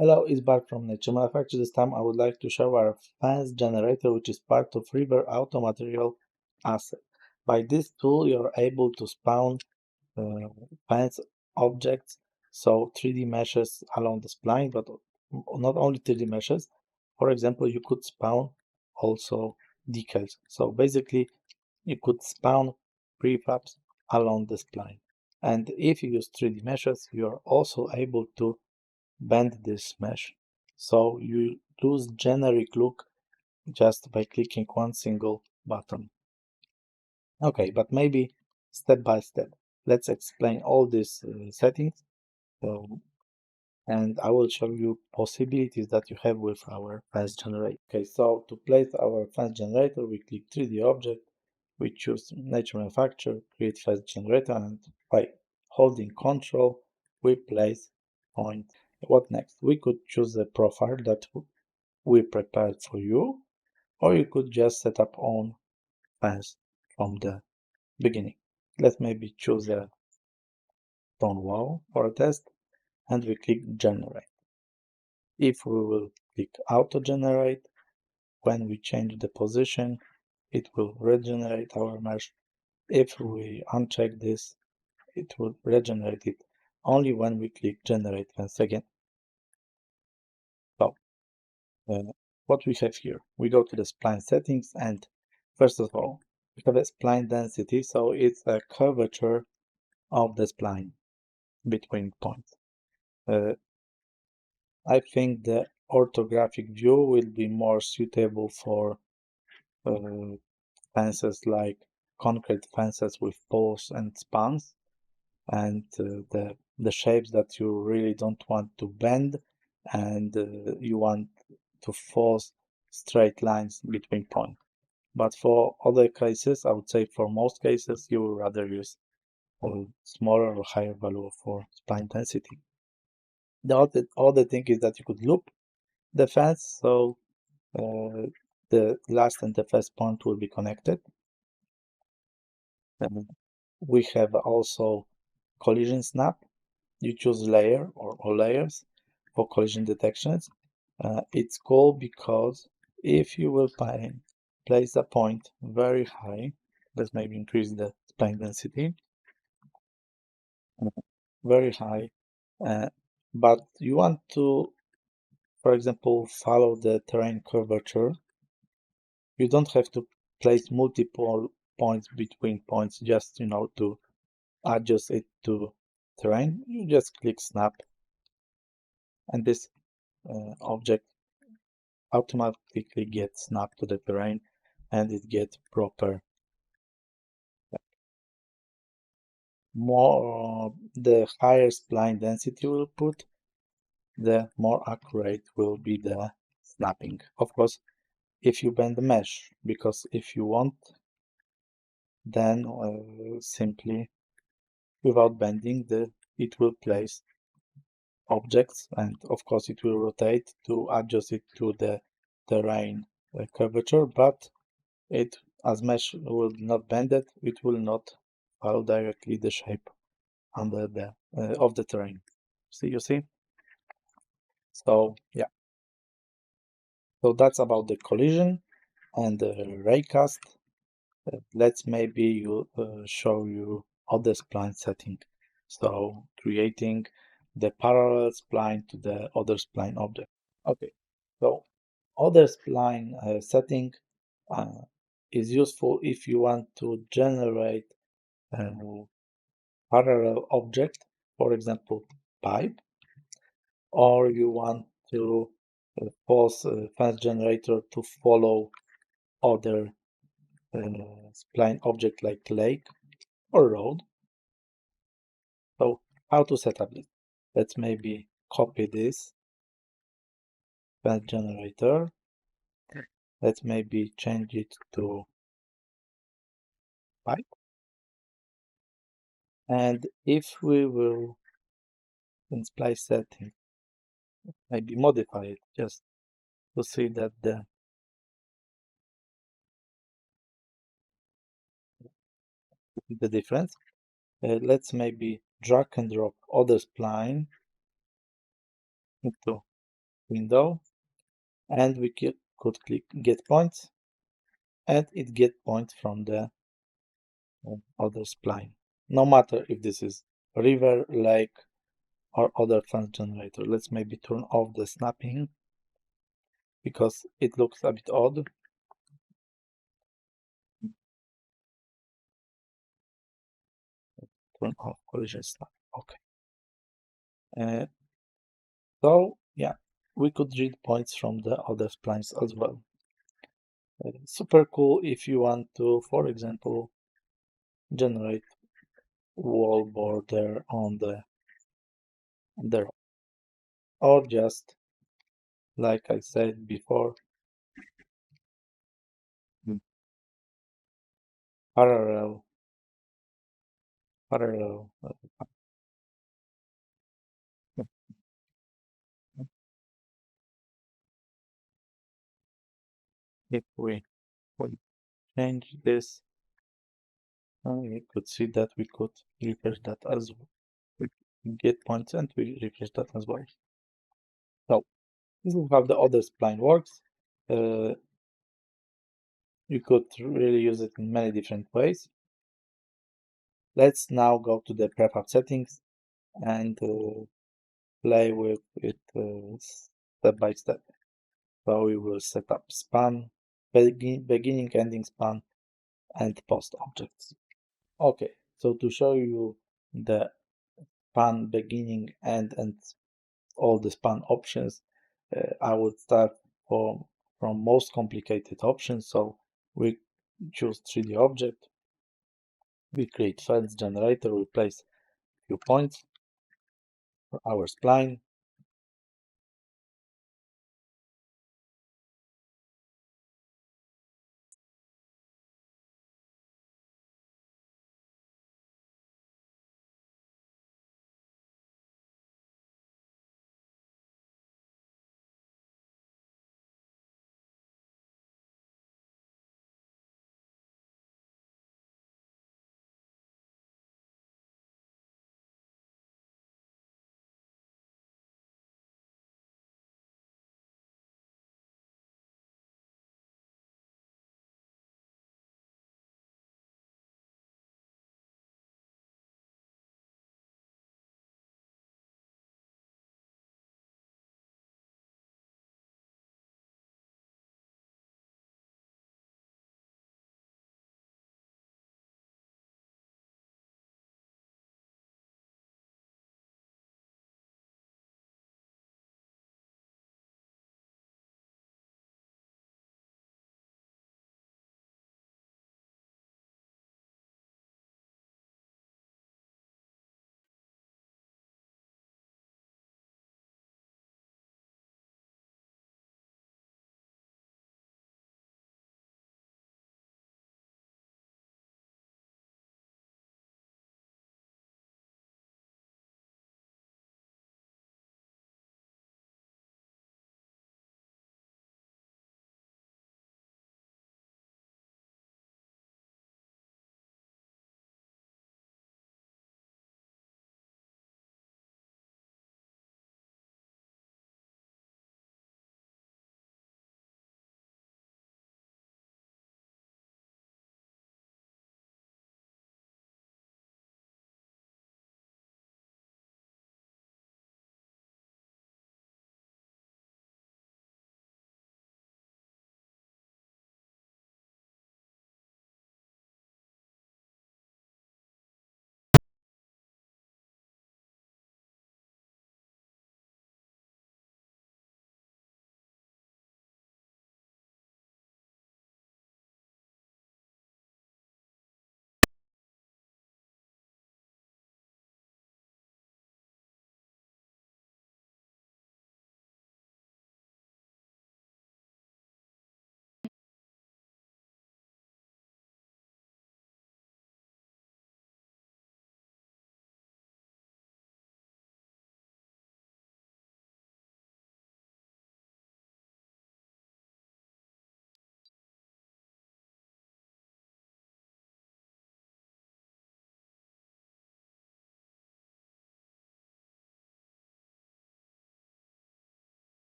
Hello, it's Bart from Nature Manufacture. This time I would like to show our fence generator, which is part of River Auto Material asset. By this tool, you're able to spawn fence objects, so 3D meshes along the spline, but not only 3D meshes. For example, you could spawn also decals. So basically, you could spawn prefabs along the spline. And if you use 3D meshes, you're also able to bend this mesh. So you lose generic look just by clicking one single button. Okay, but maybe step by step. Let's explain all these settings. And I will show you possibilities that you have with our fence generator. Okay, so to place our fence generator, we click 3D object, we choose nature manufacture, create fence generator, and by holding Control, we place point. What next? We could choose a profile that we prepared for you, or you could just set up own fence from the beginning. Let's maybe choose a stone wall for a test, and we click generate. If we will click auto generate, when we change the position, it will regenerate our mesh. If we uncheck this, it will regenerate it only when we click generate fence again. So what we have here, we go to the spline settings, and first of all, we have a spline density, so it's a curvature of the spline between points. I think the orthographic view will be more suitable for fences like concrete fences with poles and spans, and the shapes that you really don't want to bend, and you want to force straight lines between points. But for other cases, I would say for most cases, you would rather use a smaller or higher value for spline density. The other thing is that you could loop the fence, so the last and the first point will be connected. We have also collision snap. You choose layer or layers for collision detections. It's cool because if you will place a point very high, let's maybe increase the spline density, very high, but you want to, for example, follow the terrain curvature, you don't have to place multiple points between points just, to adjust it to terrain. You just click snap, and this object automatically gets snapped to the terrain, and it gets proper. More the higher spline density you will put, the more accurate will be the snapping. Of course, if you bend the mesh, because if you want, then simply without bending, it will place objects, and of course it will rotate to adjust it to the terrain curvature, but it, as mesh will not bend it, it will not follow directly the shape under the of the terrain. You see? So yeah, so that's about the collision and the raycast. Let's maybe show you other spline setting. So creating the parallel spline to the other spline object. Okay, so other spline setting is useful if you want to generate a parallel object, for example, pipe, or you want to force a fence generator to follow other spline object like lake or road. So how to set up this? Let's maybe copy this fence generator. Let's maybe change it to pipe. And if we will in spline setting, maybe modify it just to see that the difference. Let's maybe drag and drop other spline into window, and we could click get points, and it get points from the other spline, no matter if this is river, lake, or other fence generator. Let's maybe turn off the snapping because it looks a bit odd. Turn off collision snap. Okay. So yeah, we could read points from the other splines as well. Super cool if you want to, for example, generate wall border on the road, or just like I said before, parallel parallel if we change this, we could see that we could refresh that as well. We get points and we refresh that as well. So this is how the other spline works. You could really use it in many different ways. Let's now go to the prefab settings and play with it step by step. So we will set up span, beginning, ending span, and post objects. Okay, so to show you the span beginning, end, and all the span options, I would start from most complicated options. So we choose 3D object, we create files generator, we place few points for our spline,